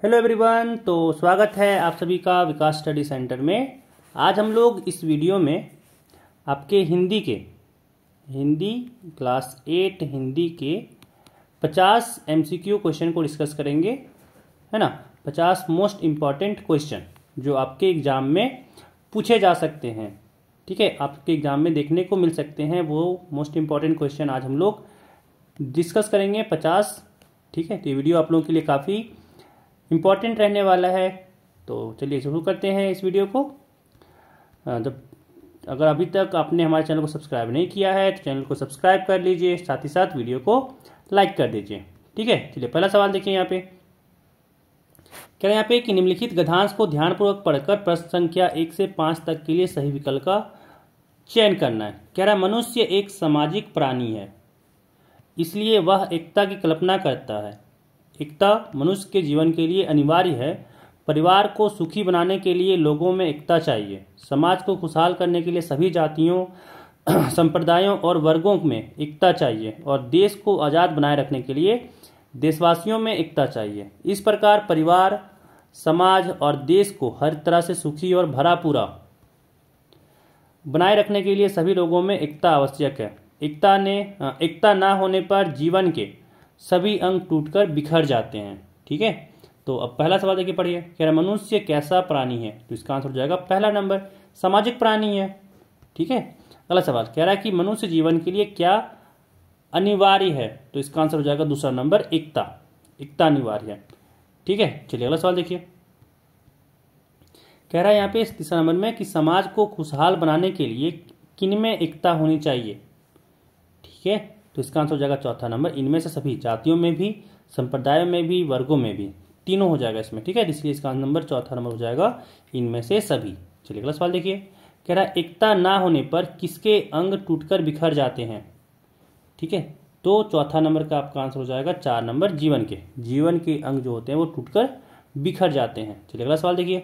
Hello everyone, तो स्वागत है आप सभी का विकास स्टडी सेंटर में। आज हम लोग इस वीडियो में आपके हिंदी क्लास 8 हिंदी के 50 एमसीक्यू क्वेश्चन को डिस्कस करेंगे, है ना। 50 मोस्ट इम्पॉर्टेंट क्वेश्चन जो आपके एग्जाम में पूछे जा सकते हैं, ठीक है, आपके एग्जाम में देखने को मिल सकते हैं। वो मोस्ट इम्पॉर्टेंट क्वेश्चन आज हम लोग डिस्कस करेंगे 50, ठीक है। तो ये वीडियो आप लोगों के लिए काफ़ी इम्पॉर्टेंट रहने वाला है। तो चलिए शुरू करते हैं इस वीडियो को। जब अगर अभी तक आपने हमारे चैनल को सब्सक्राइब नहीं किया है तो चैनल को सब्सक्राइब कर लीजिए, साथ ही साथ वीडियो को लाइक कर दीजिए, ठीक है। चलिए पहला सवाल देखिए। यहाँ पे कह रहे हैं यहाँ पे कि निम्नलिखित गद्यांश को ध्यानपूर्वक पढ़कर प्रश्न संख्या 1 से 5 तक के लिए सही विकल्प का चयन करना है। कह रहा है मनुष्य एक सामाजिक प्राणी है, इसलिए वह एकता की कल्पना करता है। एकता मनुष्य के जीवन के लिए अनिवार्य है। परिवार को सुखी बनाने के लिए लोगों में एकता चाहिए। समाज को खुशहाल करने के लिए सभी जातियों, संप्रदायों और वर्गों में एकता चाहिए और देश को आज़ाद बनाए रखने के लिए देशवासियों में एकता चाहिए। इस प्रकार परिवार, समाज और देश को हर तरह से सुखी और भरा पूरा बनाए रखने के लिए सभी लोगों में एकता आवश्यक है। एकता ना होने पर जीवन के सभी अंग टूटकर बिखर जाते हैं, ठीक है। तो अब पहला सवाल देखिए, पढ़िए। कह रहा है मनुष्य कैसा प्राणी है, तो इसका आंसर हो जाएगा पहला नंबर, सामाजिक प्राणी है, ठीक है। अगला सवाल कह रहा है कि मनुष्य जीवन के लिए क्या अनिवार्य है, तो इसका आंसर हो जाएगा दूसरा नंबर, एकता। एकता अनिवार्य है, ठीक है। चलिए अगला सवाल देखिए। कह रहा है यहाँ पे तीसरा नंबर में कि समाज को खुशहाल बनाने के लिए किनमें एकता होनी चाहिए, ठीक है। तो इसका आंसर हो जाएगा चौथा नंबर, इनमें से सभी, जातियों में भी, संप्रदायों में भी, वर्गों में भी, तीनों हो जाएगा इसमें, ठीक है। इसलिए इसका नंबर चौथा नंबर हो जाएगा इनमें से सभी। चलिए अगला सवाल देखिए। कह रहा है एकता ना होने पर किसके अंग टूटकर बिखर जाते हैं, ठीक है। तो चौथा नंबर का आपका आंसर हो जाएगा 4 नंबर, जीवन के अंग जो होते हैं वो टूटकर बिखर जाते हैं। चलिए अगला सवाल देखिए।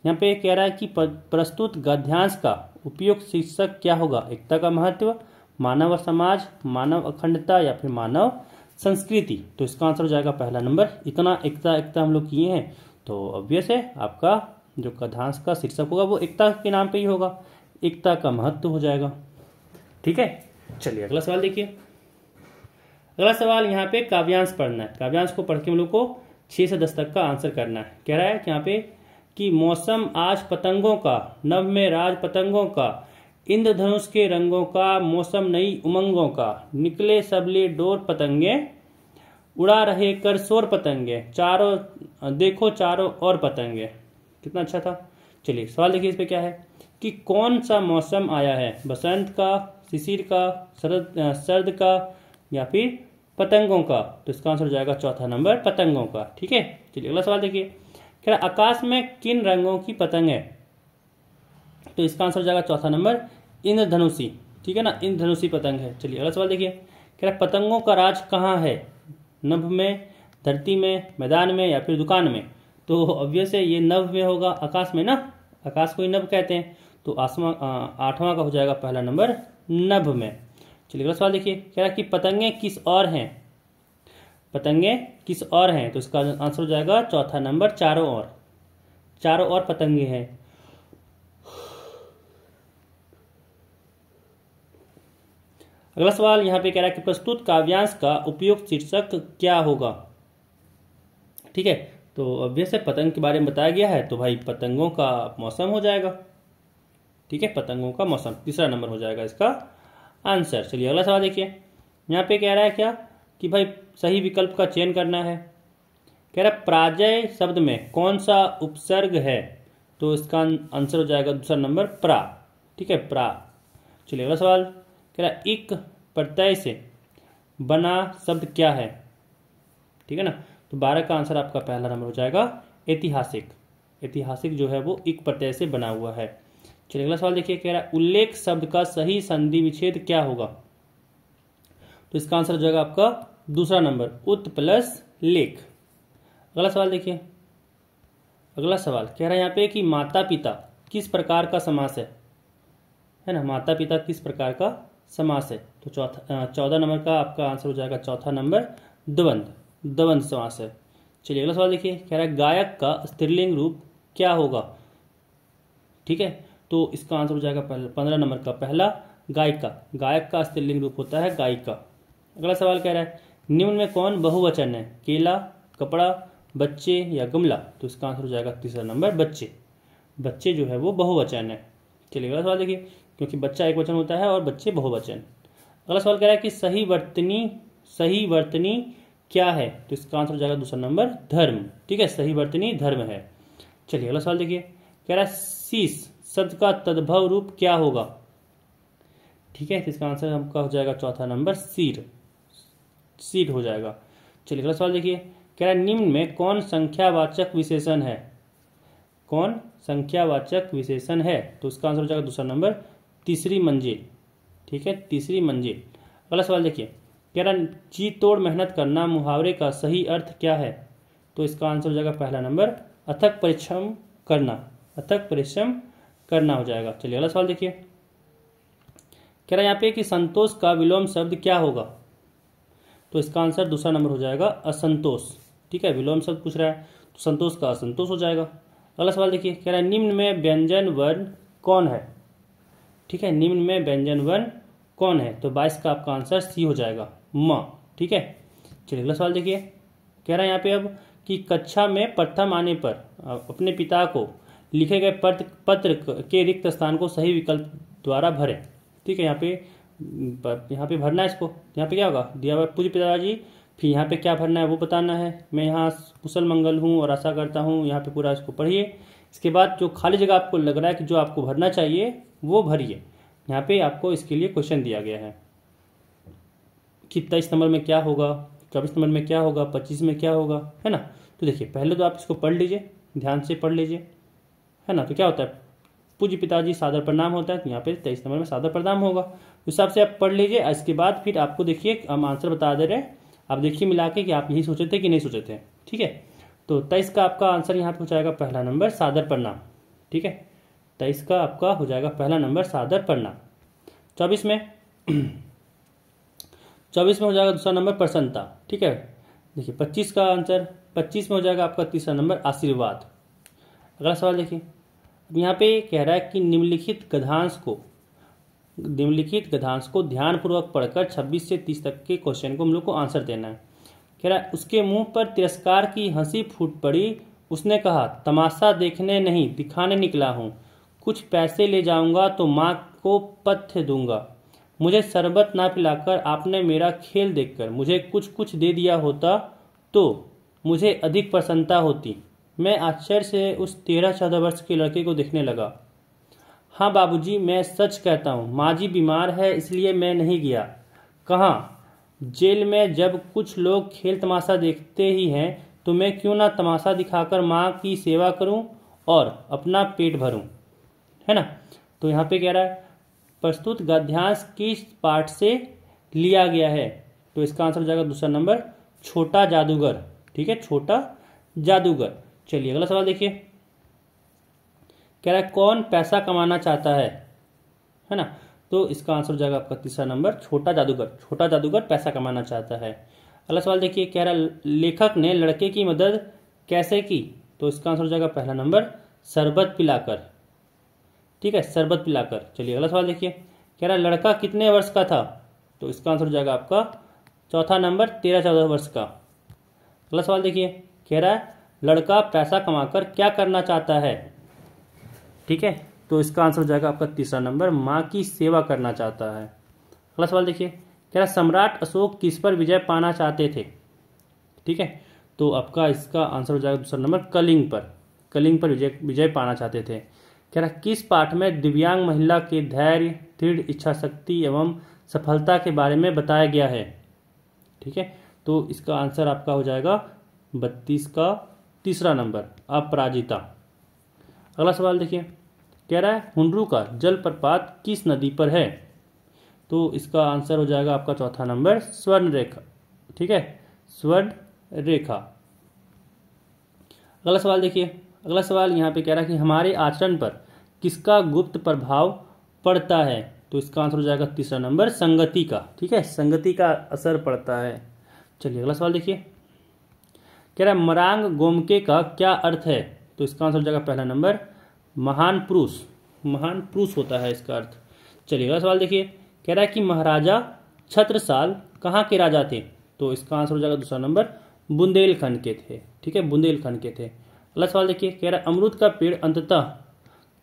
यहाँ पे कह रहा है कि प्रस्तुत गद्यांश का उपयुक्त शीर्षक क्या होगा। एकता का महत्व, मानव और समाज, मानव अखंडता या फिर मानव संस्कृति। तो इसका आंसर हो जाएगा पहला नंबर, इतना एकता हम लोग किए हैं, तो ऑब्वियस है आपका जो गद्यांश का शीर्षक होगा वो एकता के नाम पे ही होगा, एकता का महत्व हो जाएगा, ठीक है। चलिए अगला सवाल देखिए। अगला सवाल यहाँ पे काव्यांश पढ़ना है। काव्यांश को पढ़ के हम लोग को 6 से 10 तक का आंसर करना है। कह रहा है कि यहाँ पे कि मौसम आज पतंगों का, नभ में राज पतंगों का, इंद्रधनुष के रंगों का, मौसम नई उमंगों का, निकले सबले डोर पतंगे, उड़ा रहे कर शोर पतंगे, चारों देखो चारों और पतंगे। कितना अच्छा था। चलिए सवाल देखिए इस पे क्या है कि कौन सा मौसम आया है, बसंत का, शिशिर का, सर्द का या फिर पतंगों का। तो इसका आंसर हो जाएगा चौथा नंबर, पतंगों का, ठीक है। चलिए अगला सवाल देखिए। कह रहा आकाश में किन रंगों की पतंग है, तो इसका आंसर हो जाएगा चौथा नंबर, इंद्रधनुषी, ठीक है ना, इंद्रधनुषी पतंग है। चलिए अगला सवाल देखिए। कह रहा पतंगों का राज कहाँ है, नभ में, धरती में, मैदान में या फिर दुकान में। तो ऑब्वियस है ये नभ में होगा, आकाश में ना, आकाश को ही नभ कहते हैं, तो आसमान 8वां का हो जाएगा पहला नंबर, नभ में। चलिए अगला सवाल देखिए। कह रहा कि पतंगे किस और हैं, पतंगे किस और हैं, तो इसका आंसर हो जाएगा चौथा नंबर, चारों ओर पतंगे हैं। अगला सवाल यहाँ पे कह रहा है कि प्रस्तुत काव्यांश का उपयुक्त शीर्षक क्या होगा, ठीक है। तो ऑब्वियस है पतंग के बारे में बताया गया है, तो भाई पतंगों का मौसम हो जाएगा, ठीक है, पतंगों का मौसम तीसरा नंबर हो जाएगा इसका आंसर। चलिए अगला सवाल देखिए। यहाँ पे कह रहा है क्या कि भाई सही विकल्प का चयन करना है। कह रहा है प्राजय शब्द में कौन सा उपसर्ग है, तो इसका आंसर हो जाएगा दूसरा नंबर, प्रा, ठीक है, प्रा। चलिए अगला सवाल कह रहा है इक प्रत्यय से बना शब्द क्या है, ठीक है ना। तो 12 का आंसर आपका पहला नंबर हो जाएगा, ऐतिहासिक। ऐतिहासिक जो है वो इक प्रत्यय से बना हुआ है। चलिए अगला सवाल देखिए। कह रहा है उल्लेख शब्द का सही संधि विच्छेद क्या होगा, तो इसका आंसर हो जाएगा आपका दूसरा नंबर, उत प्लस लेख। अगला सवाल देखिए। अगला सवाल कह रहा है यहाँ पे कि माता पिता किस प्रकार का समास है ना, माता पिता किस प्रकार का समास है। तो 14 नंबर का आपका आंसर हो जाएगा चौथा नंबर, द्वंद्व समास है। चलिए अगला सवाल देखिए, कह रहा है गायक का स्त्रीलिंग रूप क्या होगा। ठीक है, तो इसका आंसर हो जाएगा 15 नंबर का पहला गायिका। गायक का स्त्रीलिंग रूप होता है गायिका। अगला सवाल कह रहा है निम्न में कौन बहुवचन है, केला, कपड़ा, बच्चे या गमला। तो इसका आंसर हो जाएगा तीसरा नंबर बच्चे। बच्चे जो है वो बहुवचन है। चलिए अगला सवाल देखिए, क्योंकि बच्चा एक वचन होता है और बच्चे बहुवचन। अगला सवाल कह रहा है कि सही वर्तनी क्या है। तो इसका आंसर हो जाएगा दूसरा नंबर धर्म। ठीक है, सही वर्तनी धर्म है। चलिए अगला सवाल देखिए, कह रहा है शीश शब्द का तद्भव रूप क्या होगा। ठीक है, इसका आंसर हमका हो जाएगा चौथा नंबर सीट हो जाएगा। चलिए अगला सवाल देखिए, कह रहा है निम्न में कौन संख्यावाचक विशेषण है। कौन संख्यावाचक विशेषण है। तो इसका आंसर हो जाएगा दूसरा नंबर तीसरी मंजिल। ठीक है, तीसरी मंजिल। अगला सवाल देखिए, कह रहा जी तोड़ मेहनत करना मुहावरे का सही अर्थ क्या है। तो इसका आंसर हो जाएगा पहला नंबर अथक परिश्रम करना। अथक परिश्रम करना हो जाएगा। चलिए अगला सवाल देखिए, कह रहा है यहाँ पे कि संतोष का विलोम शब्द क्या होगा। तो इसका आंसर दूसरा नंबर हो जाएगा असंतोष। ठीक है, विलोम शब्द पूछ रहा है तो संतोष का असंतोष हो जाएगा। अगला सवाल देखिए, कह रहा है निम्न में व्यंजन वर्ण कौन है। ठीक है, निम्न में व्यंजन वर्ण कौन है। तो 22 का आपका आंसर सी हो जाएगा म। ठीक है, चलिए अगला सवाल देखिए, कह रहा है यहाँ पे अब कि कक्षा में प्रथम आने पर अपने पिता को लिखे गए पत्र के रिक्त स्थान को सही विकल्प द्वारा भरें। ठीक है, यहाँ पे भरना है इसको। यहाँ पे क्या होगा, दिया हुआ पूज्य पिताजी, फिर यहाँ पे क्या भरना है वो बताना है। मैं यहाँ कुशल मंगल हूँ और आशा करता हूँ, यहाँ पे पूरा इसको पढ़िए। इसके बाद जो खाली जगह आपको लग रहा है कि जो आपको भरना चाहिए वो भरिए। यहाँ पे आपको इसके लिए क्वेश्चन दिया गया है कि 23 नंबर में क्या होगा, 24 नंबर में क्या होगा, 25 में क्या होगा, है ना। तो देखिए पहले तो आप इसको पढ़ लीजिए, ध्यान से पढ़ लीजिए, है ना। तो क्या होता है, पूज्य पिताजी सादर प्रणाम होता है, तो यहाँ पे 23 नंबर में सादर प्रणाम होगा। उस हिसाब से आप पढ़ लीजिए। इसके बाद फिर आपको देखिए हम आंसर बता दे रहे हैं, आप देखिए मिला के कि आप यही सोचे थे कि नहीं सोचे थे। ठीक है, तो 23 का आपका आंसर यहाँ पे हो जाएगा पहला नंबर सादर प्रणाम। ठीक है, 23 का आपका हो जाएगा पहला नंबर सादर प्रणाम। 24 में हो जाएगा दूसरा नंबर प्रसन्नता। ठीक है, देखिए 25 का आंसर 25 में हो जाएगा आपका तीसरा नंबर आशीर्वाद। अगला सवाल देखिए, अब यहाँ पे कह रहा है कि निम्नलिखित गद्यांश को ध्यानपूर्वक पढ़कर 26 से 30 तक के क्वेश्चन को हम लोग को आंसर देना है। कह रहा है उसके मुंह पर तिरस्कार की हंसी फूट पड़ी। उसने कहा तमाशा देखने नहीं दिखाने निकला हूँ, कुछ पैसे ले जाऊंगा तो माँ को पथ्य दूंगा। मुझे शरबत ना पिलाकर आपने मेरा खेल देखकर मुझे कुछ कुछ दे दिया होता तो मुझे अधिक प्रसन्नता होती। मैं आश्चर्य से उस 13-14 वर्ष के लड़के को देखने लगा। हाँ बाबूजी, मैं सच कहता हूँ, माँ जी बीमार है इसलिए मैं नहीं गया। कहाँ? जेल में। जब कुछ लोग खेल तमाशा देखते ही हैं तो मैं क्यों ना तमाशा दिखाकर माँ की सेवा करूँ और अपना पेट भरूँ, है ना। तो यहाँ पे कह रहा है प्रस्तुत गद्यांश किस पाठ से लिया गया है। तो इसका आंसर हो जाएगा दूसरा नंबर छोटा जादूगर। ठीक है, छोटा जादूगर। चलिए अगला सवाल देखिए, कह रहा है कौन पैसा कमाना चाहता है ना। तो इसका आंसर हो जाएगा आपका तीसरा नंबर छोटा जादूगर। छोटा जादूगर पैसा कमाना चाहता है। अगला सवाल देखिए, कह रहा है लेखक ने लड़के की मदद कैसे की। तो इसका आंसर हो जाएगा पहला नंबर शरबत पिलाकर। ठीक है, शरबत पिलाकर। चलिए अगला सवाल देखिए, कह रहा है लड़का कितने वर्ष का था। तो इसका आंसर हो जाएगा आपका चौथा नंबर 13-14 वर्ष का। अगला सवाल देखिए, कह रहा है लड़का पैसा कमाकर क्या करना चाहता है। ठीक है, तो इसका आंसर हो जाएगा आपका तीसरा नंबर माँ की सेवा करना चाहता है। अगला सवाल देखिए, कह रहा सम्राट अशोक किस पर विजय पाना चाहते थे। ठीक है, तो आपका इसका आंसर हो जाएगा दूसरा नंबर कलिंग पर। कलिंग पर विजय पाना चाहते थे। कह रहा किस पाठ में दिव्यांग महिला के धैर्य, दृढ़ इच्छा शक्ति एवं सफलता के बारे में बताया गया है। ठीक है, तो इसका आंसर आपका हो जाएगा 32 का तीसरा नंबर अपराजिता। अगला सवाल देखिए, कह रहा है हुंडरू का जलप्रपात किस नदी पर है। तो इसका आंसर हो जाएगा आपका चौथा नंबर स्वर्ण रेखा। ठीक है, स्वर्ण रेखा। अगला सवाल देखिए, अगला सवाल यहाँ पे कह रहा है कि हमारे आचरण पर किसका गुप्त प्रभाव पड़ता है। तो इसका आंसर हो जाएगा तीसरा नंबर संगति का। ठीक है, संगति का असर पड़ता है। चलिए अगला सवाल देखिए, कह रहा है मरांग गोमके का क्या अर्थ है? तो इसका आंसर हो जाएगा पहला नंबर महान पुरुष। महान पुरुष होता है इसका अर्थ। चलिए अगला सवाल देखिए, कह रहा है कि महाराजा छत्रसाल कहाँ के राजा थे? तो इसका आंसर हो जाएगा दूसरा नंबर बुंदेलखंड के थे। ठीक है, बुंदेलखंड के थे। अगला सवाल देखिए, कह रहा है अमरूद का पेड़ अंततः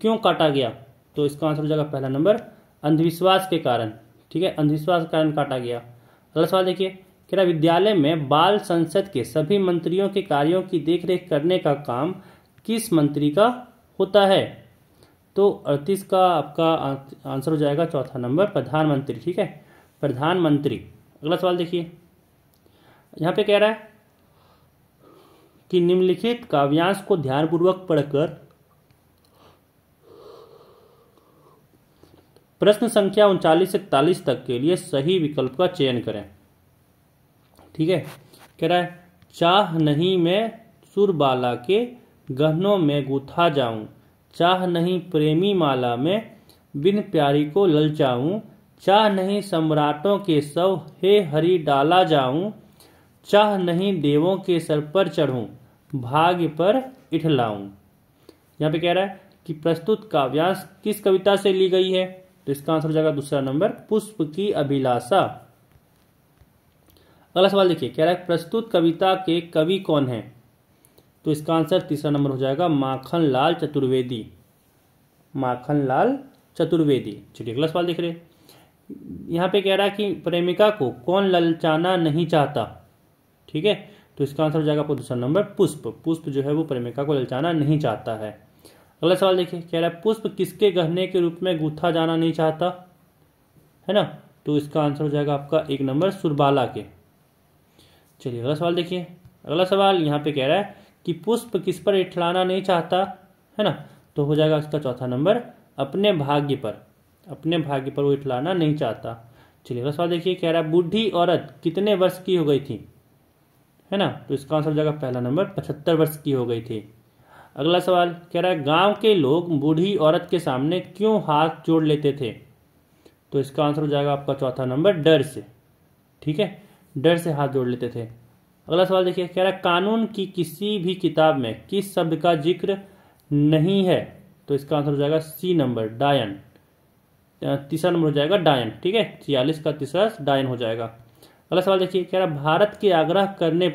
क्यों काटा गया? तो इसका आंसर हो जाएगा पहला नंबर अंधविश्वास के कारण। ठीक है, अंधविश्वास के कारण काटा गया। अगला सवाल देखिए, कह रहा है विद्यालय में बाल संसद के सभी मंत्रियों के कार्यों की देखरेख करने का काम किस मंत्री का होता है? तो 38 का आपका आंसर हो जाएगा चौथा नंबर प्रधानमंत्री। ठीक है, प्रधानमंत्री। अगला सवाल देखिए, यहां पे कह रहा है कि निम्नलिखित काव्यांश को ध्यानपूर्वक पढ़कर प्रश्न संख्या 39 से 41 तक के लिए सही विकल्प का चयन करें। ठीक है, कह रहा है चाह नहीं मैं सुरबाला के गहनों में गूथा जाऊं, चाह नहीं प्रेमी माला में बिन प्यारी को ललचाऊं, चाह नहीं सम्राटों के सव हे हरि डाला जाऊं, चाह नहीं देवों के सर पर चढ़ूं, भाग्य पर इठलाऊं। यहाँ पे कह रहा है कि प्रस्तुत काव्यांश किस कविता से ली गई है? तो इसका आंसर हो जाएगा दूसरा नंबर पुष्प की अभिलाषा। अगला सवाल देखिए, कह रहा है प्रस्तुत कविता के कवि कौन हैं? तो इसका आंसर तीसरा नंबर हो जाएगा माखन लाल चतुर्वेदी। माखन लाल चतुर्वेदी। चलिए अगला सवाल देख रहे हैं, यहाँ पे कह रहा है कि प्रेमिका को कौन ललचाना नहीं चाहता? ठीक है, तो इसका आंसर हो जाएगा आपको दूसरा नंबर पुष्प। पुष्प जो है वो प्रेमिका को ललचाना नहीं चाहता है। अगला सवाल देखिए, कह रहा है पुष्प किसके गहने के रूप में गूथा जाना नहीं चाहता है ना? तो इसका आंसर हो जाएगा आपका एक नंबर सुरबाला के। चलिए अगला सवाल देखिए, अगला सवाल यहाँ पे कह रहा है कि पुष्प किस पर इठलाना नहीं चाहता है ना? तो हो जाएगा इसका चौथा नंबर अपने भाग्य पर। अपने भाग्य पर वो इठलाना नहीं चाहता। चलिए अगला सवाल देखिए, कह रहा है बूढ़ी औरत कितने वर्ष की हो गई थी है ना? तो इसका आंसर हो जाएगा पहला नंबर 75 वर्ष की हो गई थी। अगला सवाल कह रहा है गांव के लोग बूढ़ी औरत के सामने क्यों हाथ जोड़ लेते थे? तो इसका आंसर हो जाएगा आपका चौथा नंबर डर से। ठीक है, डर से हाथ जोड़ लेते थे। अगला सवाल देखिए, कह रहा है कानून की किसी भी किताब में किस शब्द का जिक्र नहीं है? तो इसका आंसर हो जाएगा सी नंबर डायन। तीसरा नंबर हो जाएगा डायन। ठीक है, 46 का तीसरा डायन हो जाएगा। अगला सवाल देखिए, कह रहा भरत के आग्रह करने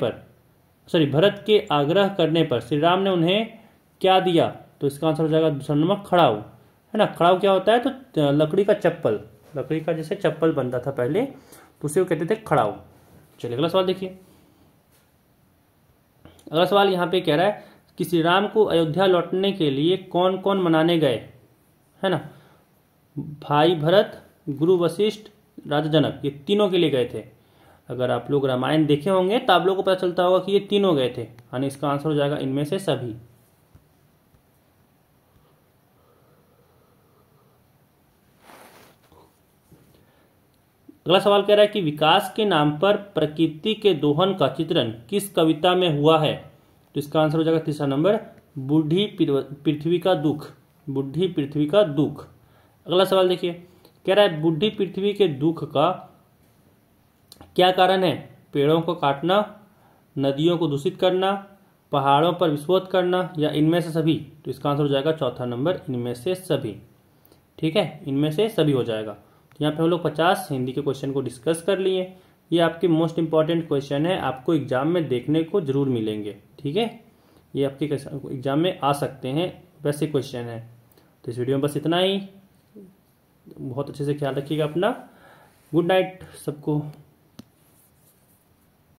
पर श्री राम ने उन्हें क्या दिया? तो इसका आंसर हो जाएगा दूसरा नंबर खड़ाऊ है ना? खड़ाऊ क्या होता है? तो लकड़ी का चप्पल, लकड़ी का जैसे चप्पल बनता था पहले, तो उसे वो कहते थे खड़ाऊ। चलिए अगला सवाल देखिए, अगला सवाल यहाँ पे कह रहा है कि श्री राम को अयोध्या लौटने के लिए कौन कौन मनाने गए है ना? भाई भरत, गुरु वशिष्ठ, राजा जनक, ये तीनों के लिए गए थे। अगर आप लोग रामायण देखे होंगे तो आप लोगों को पता चलता होगा कि ये तीनों गए थे, यानी इसका आंसर हो जाएगा इनमें से सभी। अगला सवाल कह रहा है कि विकास के नाम पर प्रकृति के दोहन का चित्रण किस कविता में हुआ है? तो इसका आंसर हो जाएगा तीसरा नंबर बूढ़ी पृथ्वी का दुख। बूढ़ी पृथ्वी का दुख। अगला सवाल देखिए, कह रहा है बूढ़ी पृथ्वी के दुख का क्या कारण है? पेड़ों को काटना, नदियों को दूषित करना, पहाड़ों पर विस्फोट करना, या इनमें से सभी? तो इसका आंसर हो जाएगा चौथा नंबर इनमें से सभी। ठीक है, इनमें से सभी हो जाएगा। तो यहाँ पे हम लोग 50 हिंदी के क्वेश्चन को डिस्कस कर लिए। ये आपके मोस्ट इंपॉर्टेंट क्वेश्चन है, आपको एग्जाम में देखने को जरूर मिलेंगे। ठीक है, ये आपके एग्जाम में आ सकते हैं, वैसे क्वेश्चन है। तो इस वीडियो में बस इतना ही। बहुत अच्छे से ख्याल रखिएगा अपना। गुड नाइट सबको।